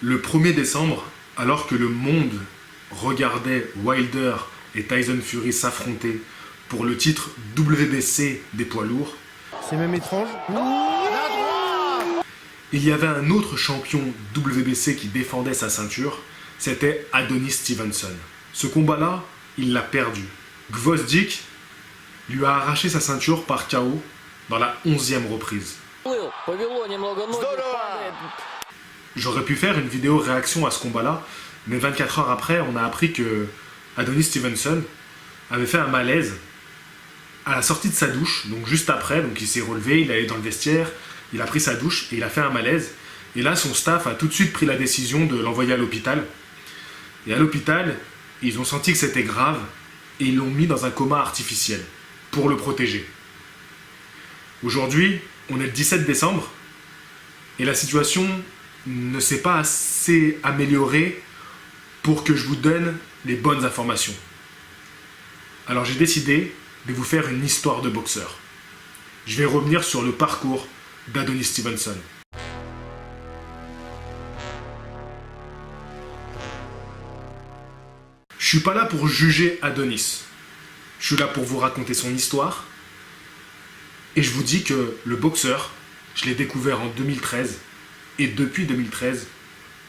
Le 1er décembre, alors que le monde regardait Wilder et Tyson Fury s'affronter pour le titre WBC des poids lourds, c'est même étrange. il y avait un autre champion WBC qui défendait sa ceinture, c'était Adonis Stevenson. Ce combat-là, il l'a perdu. Gvozdyk lui a arraché sa ceinture par KO dans la 11e reprise. J'aurais pu faire une vidéo réaction à ce combat-là, mais 24 heures après, on a appris que Adonis Stevenson avait fait un malaise à la sortie de sa douche, donc juste après, donc il s'est relevé, il est allé dans le vestiaire, il a pris sa douche et il a fait un malaise. Et là, son staff a tout de suite pris la décision de l'envoyer à l'hôpital. Et à l'hôpital, ils ont senti que c'était grave et ils l'ont mis dans un coma artificiel pour le protéger. Aujourd'hui, on est le 17 décembre et la situation ne s'est pas assez améliorée pour que je vous donne les bonnes informations. Alors j'ai décidé de vous faire une histoire de boxeur. Je vais revenir sur le parcours d'Adonis Stevenson. Je suis pas là pour juger Adonis. Je suis là pour vous raconter son histoire. Et je vous dis que le boxeur, je l'ai découvert en 2013. Et depuis 2013,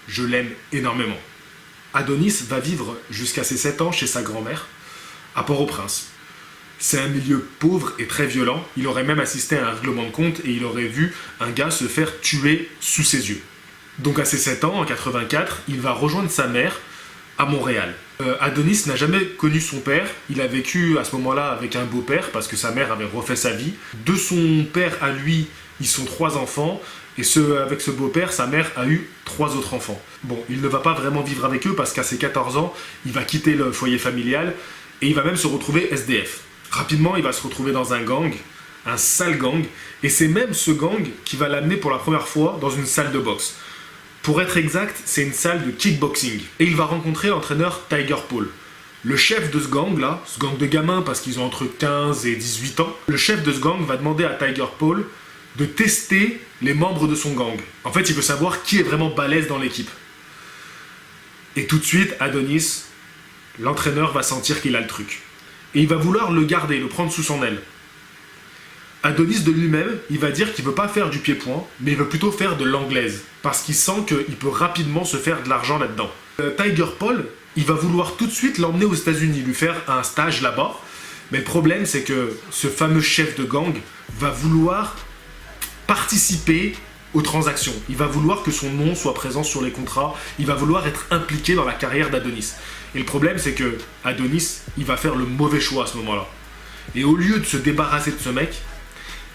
je l'aime énormément. Adonis va vivre jusqu'à ses 7 ans chez sa grand-mère, à Port-au-Prince. C'est un milieu pauvre et très violent. Il aurait même assisté à un règlement de compte et il aurait vu un gars se faire tuer sous ses yeux. Donc à ses 7 ans, en 84, il va rejoindre sa mère à Montréal. Adonis n'a jamais connu son père. Il a vécu à ce moment-là avec un beau-père parce que sa mère avait refait sa vie. De son père à lui, ils sont 3 enfants. Et avec ce beau-père, sa mère a eu 3 autres enfants. Bon, il ne va pas vraiment vivre avec eux parce qu'à ses 14 ans, il va quitter le foyer familial et il va même se retrouver SDF. Rapidement, il va se retrouver dans un gang, un sale gang, et c'est même ce gang qui va l'amener pour la première fois dans une salle de boxe. Pour être exact, c'est une salle de kickboxing. Et il va rencontrer l'entraîneur Tiger Paul. Le chef de ce gang-là, ce gang de gamins parce qu'ils ont entre 15 et 18 ans, le chef de ce gang va demander à Tiger Paul de tester les membres de son gang. En fait, il veut savoir qui est vraiment balèze dans l'équipe. Et tout de suite, Adonis, l'entraîneur va sentir qu'il a le truc. Et il va vouloir le garder, le prendre sous son aile. Adonis de lui-même, il va dire qu'il ne veut pas faire du pied-point, mais il veut plutôt faire de l'anglaise, parce qu'il sent qu'il peut rapidement se faire de l'argent là-dedans. Tiger Paul, il va vouloir tout de suite l'emmener aux États-Unis, lui faire un stage là-bas, mais le problème c'est que ce fameux chef de gang va vouloir participer aux transactions. Il va vouloir que son nom soit présent sur les contrats, il va vouloir être impliqué dans la carrière d'Adonis. Et le problème c'est que Adonis, il va faire le mauvais choix à ce moment-là. Et au lieu de se débarrasser de ce mec,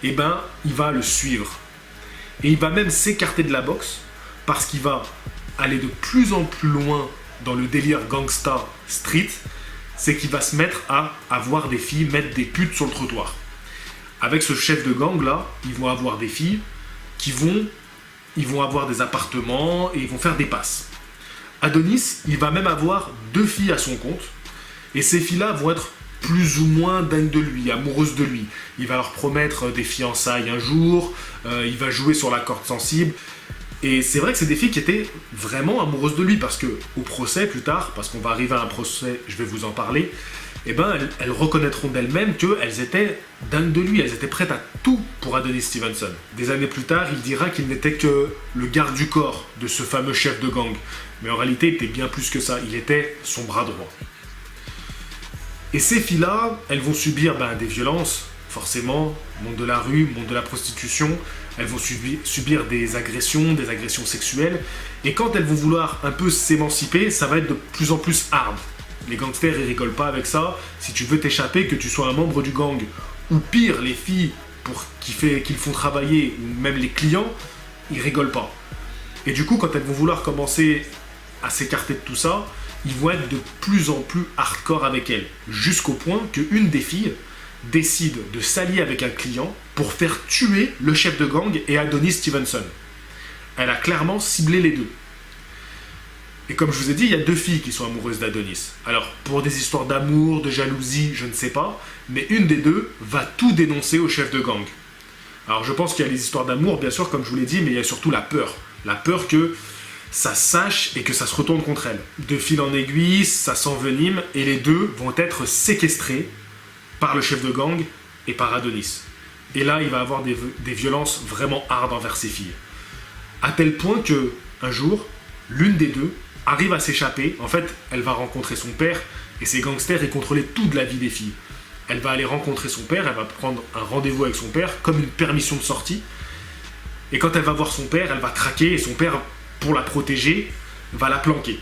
eh ben, il va le suivre. Et il va même s'écarter de la boxe parce qu'il va aller de plus en plus loin dans le délire gangsta street, c'est qu'il va se mettre à avoir des filles, mettre des putes sur le trottoir. Avec ce chef de gang là, ils vont avoir des filles qui vont avoir des appartements et ils vont faire des passes. Adonis, il va même avoir 2 filles à son compte et ces filles-là vont être plus ou moins dingues de lui, amoureuses de lui. Il va leur promettre des fiançailles un jour, il va jouer sur la corde sensible. Et c'est vrai que c'est des filles qui étaient vraiment amoureuses de lui parce que au procès plus tard, parce qu'on va arriver à un procès, je vais vous en parler, eh ben elles reconnaîtront d'elles-mêmes qu'elles étaient dingues de lui, elles étaient prêtes à tout pour Adonis Stevenson. Des années plus tard, il dira qu'il n'était que le garde du corps de ce fameux chef de gang. Mais en réalité, il était bien plus que ça, il était son bras droit. Et ces filles-là, elles vont subir des violences, forcément, monde de la rue, monde de la prostitution, elles vont subir des agressions sexuelles, et quand elles vont vouloir un peu s'émanciper, ça va être de plus en plus hard. Les gangsters, ils rigolent pas avec ça. Si tu veux t'échapper, que tu sois un membre du gang, ou pire, les filles qu'ils font travailler, ou même les clients, ils rigolent pas. Et du coup, quand elles vont vouloir commencer à s'écarter de tout ça, ils vont être de plus en plus hardcore avec elles, jusqu'au point qu'une des filles décide de s'allier avec un client pour faire tuer le chef de gang et Adonis Stevenson. Elle a clairement ciblé les deux. Et comme je vous ai dit, il y a 2 filles qui sont amoureuses d'Adonis. Alors, pour des histoires d'amour, de jalousie, je ne sais pas, mais une des 2 va tout dénoncer au chef de gang. Alors, je pense qu'il y a les histoires d'amour, bien sûr, comme je vous l'ai dit, mais il y a surtout la peur. La peur que ça sache et que ça se retourne contre elle. De fil en aiguille, ça s'envenime et les deux vont être séquestrés par le chef de gang et par Adonis. Et là, il va avoir des violences vraiment hardes envers ses filles. À tel point que, un jour, l'une des deux arrive à s'échapper. En fait, elle va rencontrer son père et ces gangsters et contrôler toute la vie des filles. Elle va aller rencontrer son père, elle va prendre un rendez-vous avec son père comme une permission de sortie. Et quand elle va voir son père, elle va craquer et son père, pour la protéger, va la planquer.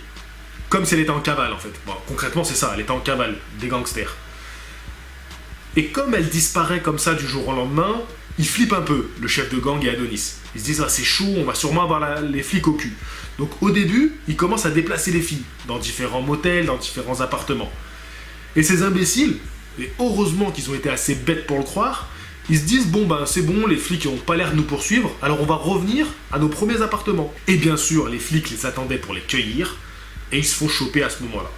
Comme si elle était en cavale en fait. Bon, concrètement c'est ça, elle était en cavale des gangsters. Et comme elle disparaît comme ça du jour au lendemain, il flippe un peu, le chef de gang et Adonis. Ils se disent ah, c'est chaud, on va sûrement avoir les flics au cul. Donc au début, il commence à déplacer les filles dans différents motels, dans différents appartements. Et ces imbéciles, et heureusement qu'ils ont été assez bêtes pour le croire, ils se disent bon ben c'est bon, les flics n'ont pas l'air de nous poursuivre, alors on va revenir à nos premiers appartements. Et bien sûr, les flics les attendaient pour les cueillir, et ils se font choper à ce moment-là.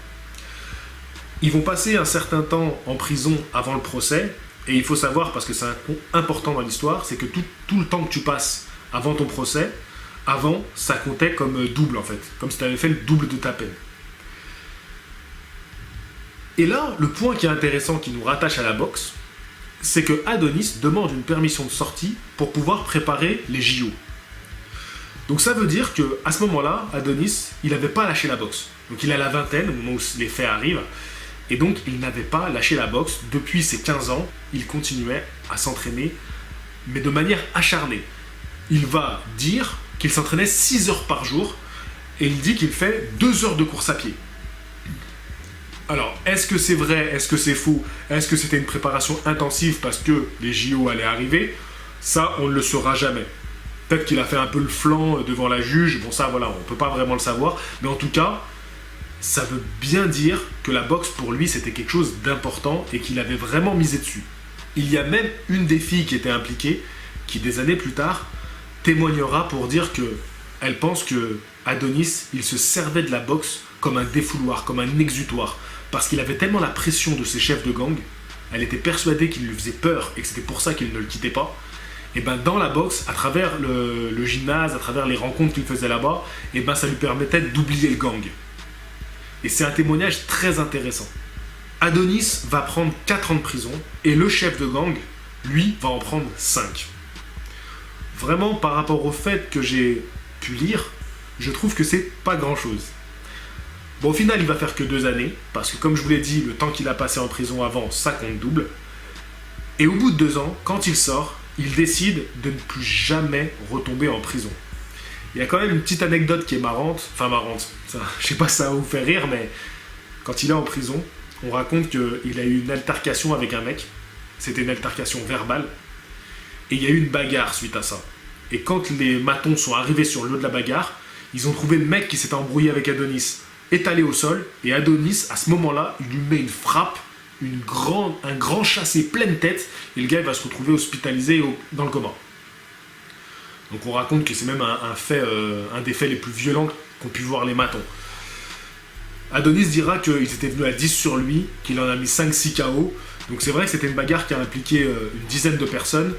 Ils vont passer un certain temps en prison avant le procès, et il faut savoir, parce que c'est un point important dans l'histoire, c'est que tout le temps que tu passes avant ton procès, avant, ça comptait comme double en fait, comme si tu avais fait le double de ta peine. Et là, le point qui est intéressant, qui nous rattache à la boxe, c'est que Adonis demande une permission de sortie pour pouvoir préparer les JO. Donc ça veut dire qu'à ce moment-là, Adonis, il n'avait pas lâché la boxe. Donc il a la vingtaine, au moment où les faits arrivent, et donc il n'avait pas lâché la boxe. Depuis ses 15 ans, il continuait à s'entraîner, mais de manière acharnée. Il va dire qu'il s'entraînait 6 heures par jour, et il dit qu'il fait 2 heures de course à pied. Alors, est-ce que c'est vrai? Est-ce que c'est faux? Est-ce que c'était une préparation intensive parce que les JO allaient arriver? Ça, on ne le saura jamais. Peut-être qu'il a fait un peu le flanc devant la juge. Bon, ça, voilà, on ne peut pas vraiment le savoir. Mais en tout cas, ça veut bien dire que la boxe, pour lui, c'était quelque chose d'important et qu'il avait vraiment misé dessus. Il y a même une des filles qui était impliquée, qui, des années plus tard, témoignera pour dire qu'elle pense que Adonis, il se servait de la boxe comme un défouloir, comme un exutoire. Parce qu'il avait tellement la pression de ses chefs de gang, elle était persuadée qu'il lui faisait peur et que c'était pour ça qu'il ne le quittait pas. Et ben dans la boxe, à travers le gymnase, à travers les rencontres qu'il faisait là-bas, et ben ça lui permettait d'oublier le gang. Et c'est un témoignage très intéressant. Adonis va prendre 4 ans de prison et le chef de gang, lui, va en prendre 5. Vraiment, par rapport au fait que j'ai pu lire, je trouve que c'est pas grand-chose. Bon, au final, il va faire que 2 années, parce que comme je vous l'ai dit, le temps qu'il a passé en prison avant, ça compte double. Et au bout de 2 ans, quand il sort, il décide de ne plus jamais retomber en prison. Il y a quand même une petite anecdote qui est marrante, ça, je sais pas si ça va vous faire rire, mais quand il est en prison, on raconte qu'il a eu une altercation avec un mec, c'était une altercation verbale, et il y a eu une bagarre suite à ça. Et quand les matons sont arrivés sur le lieu de la bagarre, ils ont trouvé le mec qui s'était embrouillé avec Adonis étalé au sol, et Adonis, à ce moment-là, il lui met une frappe, un grand chassé pleine tête, et le gars il va se retrouver hospitalisé dans le coma. Donc on raconte que c'est même un des faits les plus violents qu'ont pu voir les matons. Adonis dira qu'ils étaient venus à 10 sur lui, qu'il en a mis 5-6 KO, donc c'est vrai que c'était une bagarre qui a impliqué une dizaine de personnes,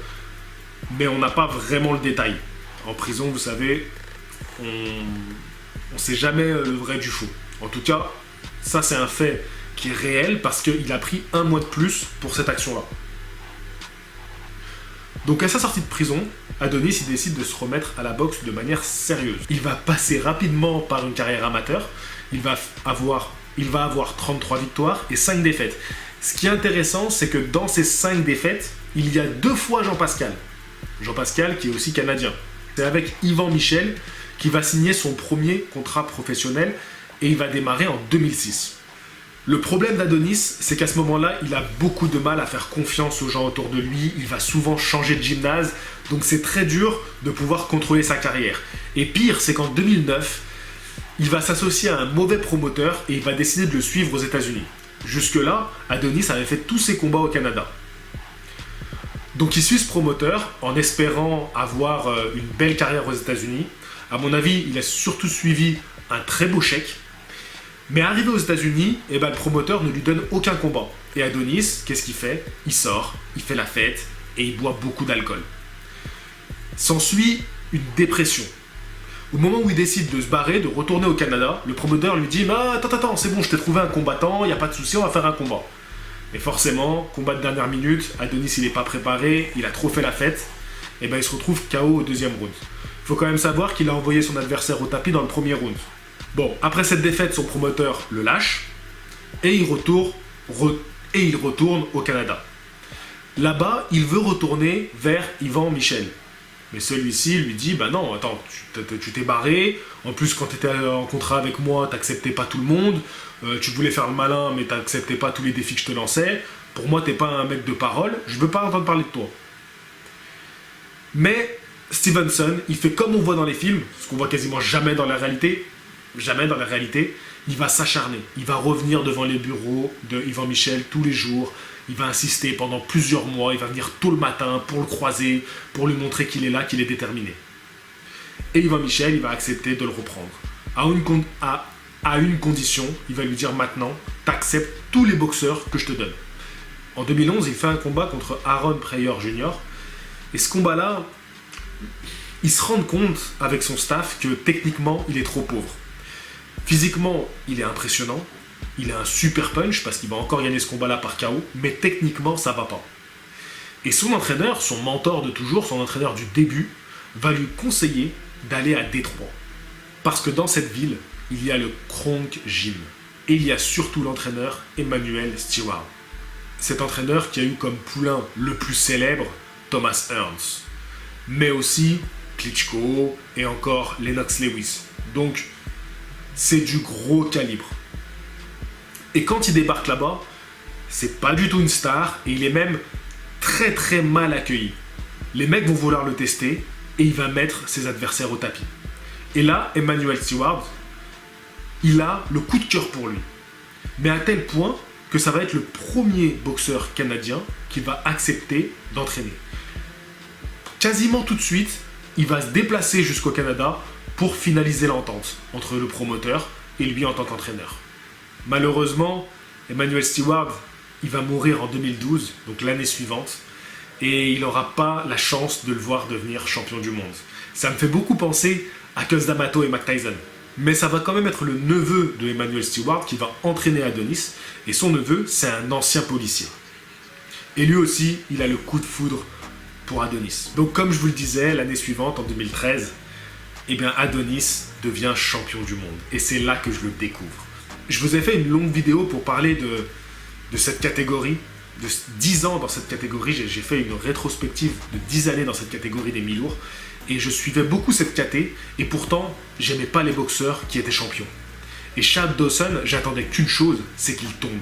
mais on n'a pas vraiment le détail. En prison, vous savez, on ne sait jamais le vrai du faux. En tout cas, ça c'est un fait qui est réel parce qu'il a pris 1 mois de plus pour cette action-là. Donc à sa sortie de prison, Adonis il décide de se remettre à la boxe de manière sérieuse. Il va passer rapidement par une carrière amateur, il va avoir 33 victoires et 5 défaites. Ce qui est intéressant, c'est que dans ces 5 défaites, il y a 2 fois Jean Pascal. Jean Pascal qui est aussi canadien. C'est avec Yvan Michel qui va signer son premier contrat professionnel et il va démarrer en 2006. Le problème d'Adonis, c'est qu'à ce moment-là, il a beaucoup de mal à faire confiance aux gens autour de lui, il va souvent changer de gymnase, donc c'est très dur de pouvoir contrôler sa carrière. Et pire, c'est qu'en 2009, il va s'associer à un mauvais promoteur et il va décider de le suivre aux États-Unis. Jusque-là, Adonis avait fait tous ses combats au Canada. Donc il suit ce promoteur en espérant avoir une belle carrière aux États-Unis. À mon avis, il a surtout suivi un très beau chèque. Mais arrivé aux États-Unis, le promoteur ne lui donne aucun combat. Et Adonis, qu'est-ce qu'il fait? Il sort, il fait la fête et il boit beaucoup d'alcool. S'ensuit une dépression. Au moment où il décide de se barrer, de retourner au Canada, le promoteur lui dit « Ah, attends, c'est bon, je t'ai trouvé un combattant, y a pas de souci, on va faire un combat. » Mais forcément, combat de dernière minute, Adonis il est pas préparé, il a trop fait la fête, et ben il se retrouve KO au deuxième round. Faut quand même savoir qu'il a envoyé son adversaire au tapis dans le premier round. Bon, après cette défaite, son promoteur le lâche, et il retourne au Canada. Là-bas, il veut retourner vers Yvan Michel. Mais celui-ci lui dit, bah non, attends, tu t'es barré, en plus quand tu étais en contrat avec moi, t'acceptais pas tout le monde, tu voulais faire le malin, mais t'acceptais pas tous les défis que je te lançais, pour moi t'es pas un mec de parole, je veux pas entendre parler de toi. Mais Stevenson, il fait comme on voit dans les films, ce qu'on voit quasiment jamais dans la réalité, il va s'acharner, il va revenir devant les bureaux de Yvan Michel tous les jours, il va insister pendant plusieurs mois, il va venir tôt le matin pour le croiser, pour lui montrer qu'il est là, qu'il est déterminé. Et Yvan Michel, il va accepter de le reprendre. À une condition, il va lui dire maintenant, t'acceptes tous les boxeurs que je te donne. En 2011, il fait un combat contre Aaron Pryor Jr. Et ce combat-là, il se rend compte avec son staff que techniquement, il est trop pauvre. Physiquement, il est impressionnant. Il a un super punch parce qu'il va encore gagner ce combat-là par KO, mais techniquement, ça va pas. Et son entraîneur, son mentor de toujours, son entraîneur du début, va lui conseiller d'aller à Détroit. Parce que dans cette ville, il y a le Kronk Gym. Et il y a surtout l'entraîneur Emanuel Stewart. Cet entraîneur qui a eu comme poulain le plus célèbre, Thomas Hearns. Mais aussi Klitschko et encore Lennox Lewis. Donc, c'est du gros calibre. Et quand il débarque là-bas, c'est pas du tout une star et il est même très très mal accueilli. Les mecs vont vouloir le tester et il va mettre ses adversaires au tapis. Et là, Emanuel Stewart, il a le coup de cœur pour lui. Mais à tel point que ça va être le premier boxeur canadien qu'il va accepter d'entraîner. Quasiment tout de suite, il va se déplacer jusqu'au Canada pour finaliser l'entente entre le promoteur et lui en tant qu'entraîneur. Malheureusement, Emanuel Stewart, il va mourir en 2012, donc l'année suivante, et il n'aura pas la chance de le voir devenir champion du monde. Ça me fait beaucoup penser à Cus D'Amato et Mike Tyson. Mais ça va quand même être le neveu de Emanuel Stewart qui va entraîner Adonis, et son neveu, c'est un ancien policier. Et lui aussi, il a le coup de foudre pour Adonis. Donc comme je vous le disais, l'année suivante, en 2013, eh bien Adonis devient champion du monde. Et c'est là que je le découvre. Je vous ai fait une longue vidéo pour parler de cette catégorie, de 10 ans dans cette catégorie. J'ai fait une rétrospective de 10 années dans cette catégorie des mi-lourds. Et je suivais beaucoup cette caté, et pourtant, j'aimais pas les boxeurs qui étaient champions. Et Chad Dawson, j'attendais qu'une chose, c'est qu'il tombe.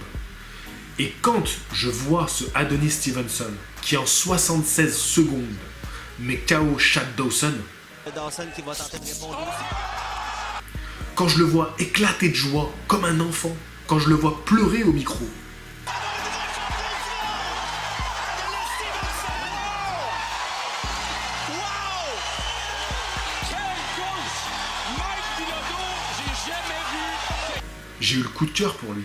Et quand je vois ce Adonis Stevenson, qui en 76 secondes met KO Chad Dawson, qui va tenter de répondre. Quand je le vois éclater de joie, comme un enfant, quand je le vois pleurer au micro, j'ai eu le coup de cœur pour lui.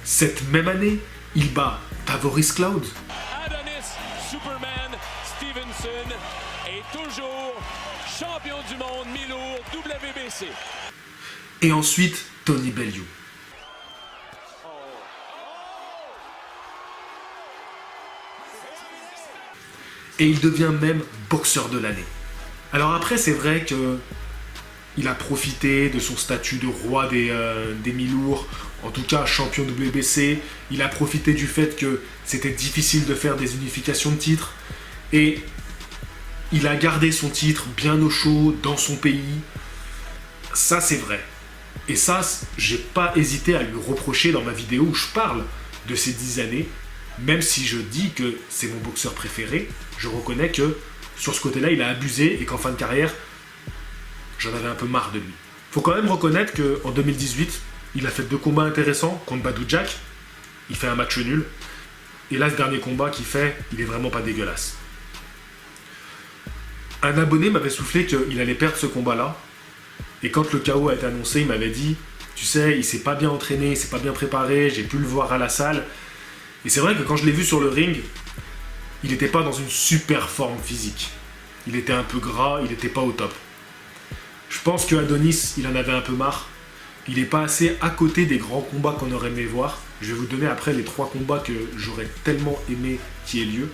Cette même année, il bat Tavoris Cloud. Adonis Superman Stevenson est toujours champion du monde mi-lourd WBC. Et ensuite, Tony Bellew. Et il devient même boxeur de l'année. Alors après, c'est vrai que il a profité de son statut de roi des mi-lourds, en tout cas champion WBC. Il a profité du fait que c'était difficile de faire des unifications de titres. Et il a gardé son titre bien au chaud dans son pays. Ça, c'est vrai. Et ça, j'ai pas hésité à lui reprocher dans ma vidéo où je parle de ces 10 années. Même si je dis que c'est mon boxeur préféré, je reconnais que sur ce côté-là, il a abusé et qu'en fin de carrière, j'en avais un peu marre de lui. Faut quand même reconnaître qu'en 2018, il a fait 2 combats intéressants contre Badou Jack. Il fait un match nul. Et là, ce dernier combat qu'il fait, il est vraiment pas dégueulasse. Un abonné m'avait soufflé qu'il allait perdre ce combat-là. Et quand le KO a été annoncé, il m'avait dit « Tu sais, il s'est pas bien entraîné, il s'est pas bien préparé, j'ai pu le voir à la salle. » Et c'est vrai que quand je l'ai vu sur le ring, il n'était pas dans une super forme physique. Il était un peu gras, il n'était pas au top. Je pense que Adonis, il en avait un peu marre. Il n'est pas assez à côté des grands combats qu'on aurait aimé voir. Je vais vous donner après les 3 combats que j'aurais tellement aimé qu'il y ait lieu,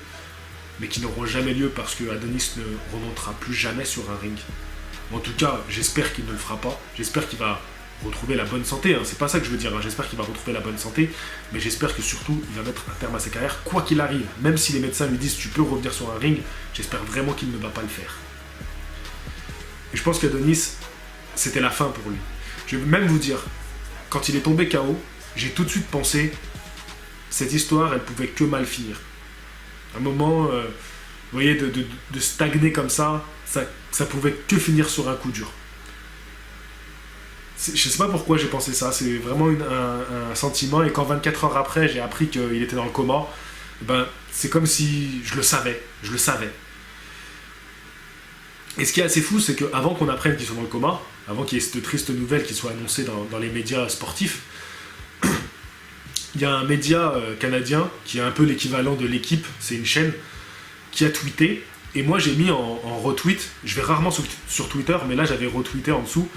mais qui n'auront jamais lieu parce que Adonis ne remontera plus jamais sur un ring. En tout cas, j'espère qu'il ne le fera pas. J'espère qu'il va retrouver la bonne santé. C'est pas ça que je veux dire. J'espère qu'il va retrouver la bonne santé, mais j'espère que surtout, il va mettre un terme à sa carrière, quoi qu'il arrive. Même si les médecins lui disent tu peux revenir sur un ring, j'espère vraiment qu'il ne va pas le faire. Et je pense qu'Adonis, c'était la fin pour lui. Je vais même vous dire, quand il est tombé KO, j'ai tout de suite pensé, cette histoire, elle pouvait que mal finir. Un moment, vous voyez, de stagner comme ça pouvait que finir sur un coup dur. Je sais pas pourquoi j'ai pensé ça, c'est vraiment un sentiment, et quand 24 heures après, j'ai appris qu'il était dans le coma, ben, c'est comme si je le savais. Et ce qui est assez fou, c'est qu'avant qu'on apprenne qu'ils sont dans le coma, avant qu'il y ait cette triste nouvelle qui soit annoncée dans les médias sportifs, il y a un média canadien qui est un peu l'équivalent de l'équipe, c'est une chaîne, qui a tweeté, et moi j'ai mis en retweet, je vais rarement sur Twitter, mais là j'avais retweeté en dessous,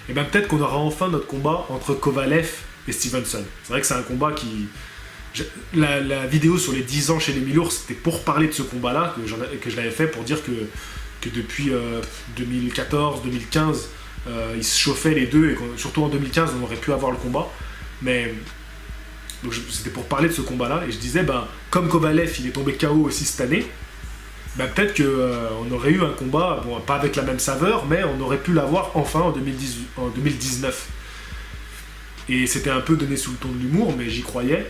et bien peut-être qu'on aura enfin notre combat entre Kovalev et Stevenson. C'est vrai que c'est un combat qui... La vidéo sur les 10 ans chez les Milours, c'était pour parler de ce combat-là, que je l'avais fait pour dire que depuis 2014-2015, ils se chauffaient les deux, et surtout en 2015, on aurait pu avoir le combat. Mais donc c'était pour parler de ce combat-là, et je disais, comme Kovalev, il est tombé KO aussi cette année, peut-être qu'on aurait eu un combat, bon, pas avec la même saveur, mais on aurait pu l'avoir enfin en 2019. Et c'était un peu donné sous le ton de l'humour, mais j'y croyais.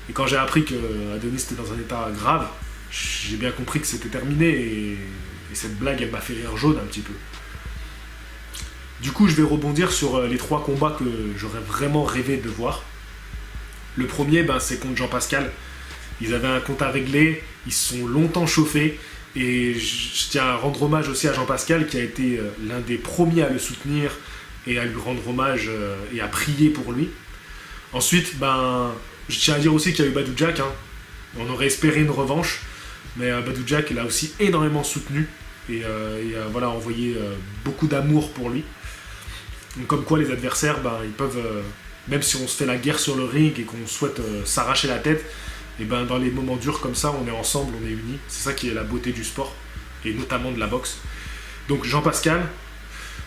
Et quand j'ai appris qu'Adonis était dans un état grave, j'ai bien compris que c'était terminé, et cette blague, elle m'a fait rire jaune un petit peu. Du coup, je vais rebondir sur les 3 combats que j'aurais vraiment rêvé de voir. Le premier, c'est contre Jean Pascal. Ils avaient un compte à régler, ils se sont longtemps chauffés, et je tiens à rendre hommage aussi à Jean Pascal, qui a été l'un des premiers à le soutenir et à lui rendre hommage et à prier pour lui. Ensuite, je tiens à dire aussi qu'il y a eu Badou Jack. On aurait espéré une revanche, mais Badou Jack l'a aussi énormément soutenu et voilà, envoyé beaucoup d'amour pour lui. Donc, comme quoi les adversaires, ils peuvent, même si on se fait la guerre sur le ring et qu'on souhaite s'arracher la tête, et dans les moments durs comme ça, on est ensemble, on est unis. C'est ça qui est la beauté du sport, et notamment de la boxe. Donc Jean Pascal.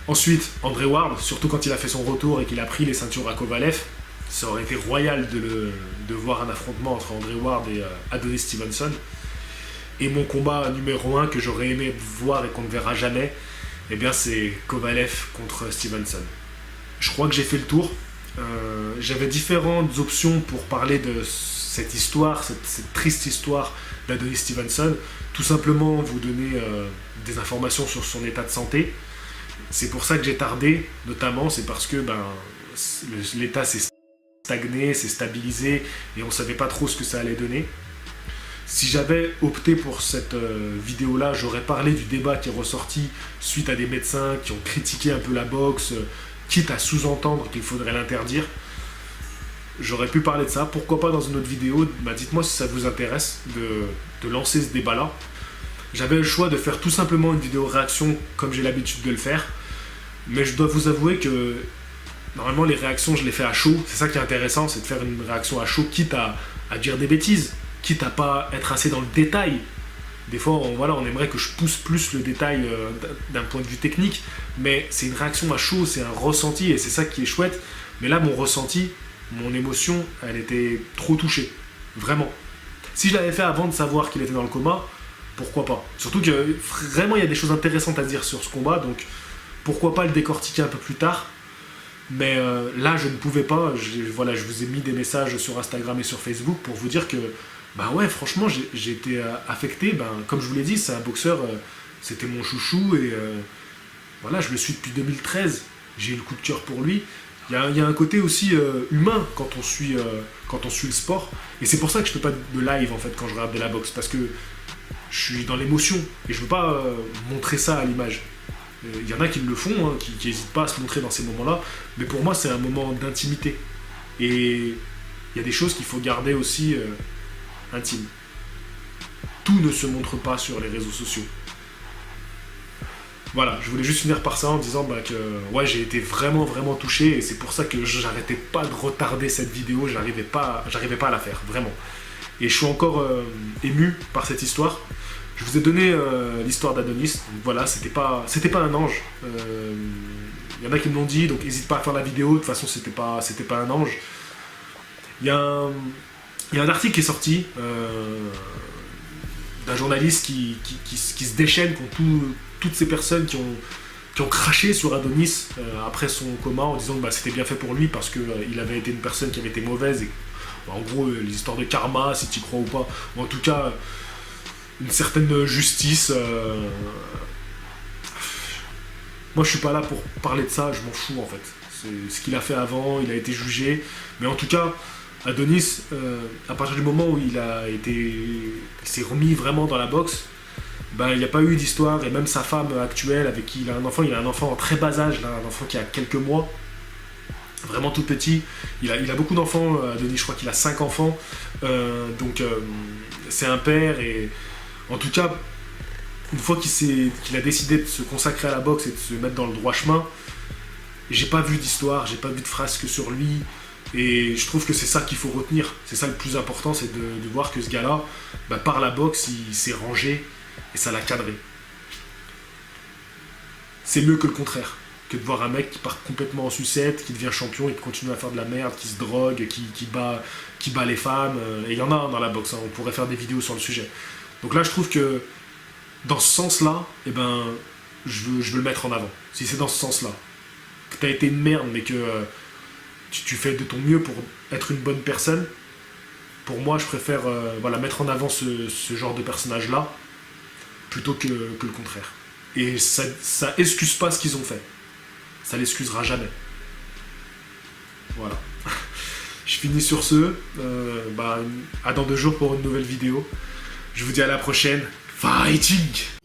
Ensuite, André Ward, surtout quand il a fait son retour et qu'il a pris les ceintures à Kovalev. Ça aurait été royal de voir un affrontement entre André Ward et Adonis Stevenson. Et mon combat numéro 1 que j'aurais aimé voir et qu'on ne verra jamais, c'est Kovalev contre Stevenson. Je crois que j'ai fait le tour. J'avais différentes options pour parler de cette histoire, cette triste histoire d'Adonis Stevenson. Tout simplement vous donner des informations sur son état de santé. C'est pour ça que j'ai tardé, notamment, c'est parce que l'état s'est stagné, s'est stabilisé, et on ne savait pas trop ce que ça allait donner. Si j'avais opté pour cette vidéo-là, j'aurais parlé du débat qui est ressorti suite à des médecins qui ont critiqué un peu la boxe, quitte à sous-entendre qu'il faudrait l'interdire. J'aurais pu parler de ça, pourquoi pas dans une autre vidéo. Dites-moi si ça vous intéresse de lancer ce débat-là. J'avais le choix de faire tout simplement une vidéo réaction comme j'ai l'habitude de le faire, mais je dois vous avouer que normalement les réactions je les fais à chaud. C'est ça qui est intéressant, c'est de faire une réaction à chaud, quitte à dire des bêtises, quitte à pas être assez dans le détail. Des fois on aimerait que je pousse plus le détail d'un point de vue technique, mais c'est une réaction à chaud, c'est un ressenti, et c'est ça qui est chouette. Mais là mon ressenti, mon émotion, elle était trop touchée, vraiment. Si je l'avais fait avant de savoir qu'il était dans le coma, pourquoi pas. Surtout que vraiment il y a des choses intéressantes à dire sur ce combat, donc pourquoi pas le décortiquer un peu plus tard. Mais là je ne pouvais pas. Je vous ai mis des messages sur Instagram et sur Facebook pour vous dire que franchement j'ai été affecté. Comme je vous l'ai dit, c'est un boxeur, c'était mon chouchou, et je le suis depuis 2013. J'ai eu le coup de cœur pour lui. Il y a un côté aussi humain quand on suit le sport, et c'est pour ça que je ne fais pas de live en fait quand je regarde de la boxe, parce que je suis dans l'émotion et je ne veux pas montrer ça à l'image. Il y en a qui le font, qui n'hésitent pas à se montrer dans ces moments-là, mais pour moi c'est un moment d'intimité, et il y a des choses qu'il faut garder aussi intimes. Tout ne se montre pas sur les réseaux sociaux. Voilà, je voulais juste finir par ça en disant que ouais, j'ai été vraiment vraiment touché et c'est pour ça que j'arrêtais pas de retarder cette vidéo, j'arrivais pas à la faire, vraiment. Et je suis encore ému par cette histoire. Je vous ai donné l'histoire d'Adonis, donc voilà, c'était pas un ange. Il y en a qui me l'ont dit, donc n'hésite pas à faire la vidéo, de toute façon c'était pas un ange. Il y a un article qui est sorti d'un journaliste qui se déchaîne contre toutes ces personnes qui ont craché sur Adonis après son coma en disant que c'était bien fait pour lui parce qu'il avait été une personne qui avait été mauvaise. Et, en gros, les histoires de karma, si tu y crois ou pas, ou en tout cas, une certaine justice. Moi, je suis pas là pour parler de ça, je m'en fous en fait. C'est ce qu'il a fait avant, il a été jugé. Mais en tout cas, Adonis, à partir du moment où il s'est remis vraiment dans la boxe, il n'y a pas eu d'histoire, et même sa femme actuelle avec qui il a un enfant en très bas âge, là, un enfant qui a quelques mois, vraiment tout petit. Il a beaucoup d'enfants, Adonis, je crois qu'il a 5 enfants, donc c'est un père, et en tout cas, une fois qu'il a décidé de se consacrer à la boxe et de se mettre dans le droit chemin, j'ai pas vu d'histoire, j'ai pas vu de frasque sur lui. Et je trouve que c'est ça qu'il faut retenir. C'est ça le plus important, c'est de voir que ce gars-là, par la boxe, il s'est rangé et ça l'a cadré. C'est mieux que le contraire, que de voir un mec qui part complètement en sucette, qui devient champion et qui continue à faire de la merde, qui se drogue, qui bat les femmes. Et il y en a dans la boxe, hein, on pourrait faire des vidéos sur le sujet. Donc là, je trouve que dans ce sens-là, je veux le mettre en avant. Si c'est dans ce sens-là, que t'as été une merde, mais que tu fais de ton mieux pour être une bonne personne, pour moi, je préfère mettre en avant ce genre de personnage-là, plutôt que le contraire. Et ça excuse pas ce qu'ils ont fait. Ça l'excusera jamais. Voilà. Je finis sur ce. À dans 2 jours pour une nouvelle vidéo. Je vous dis à la prochaine. Fighting!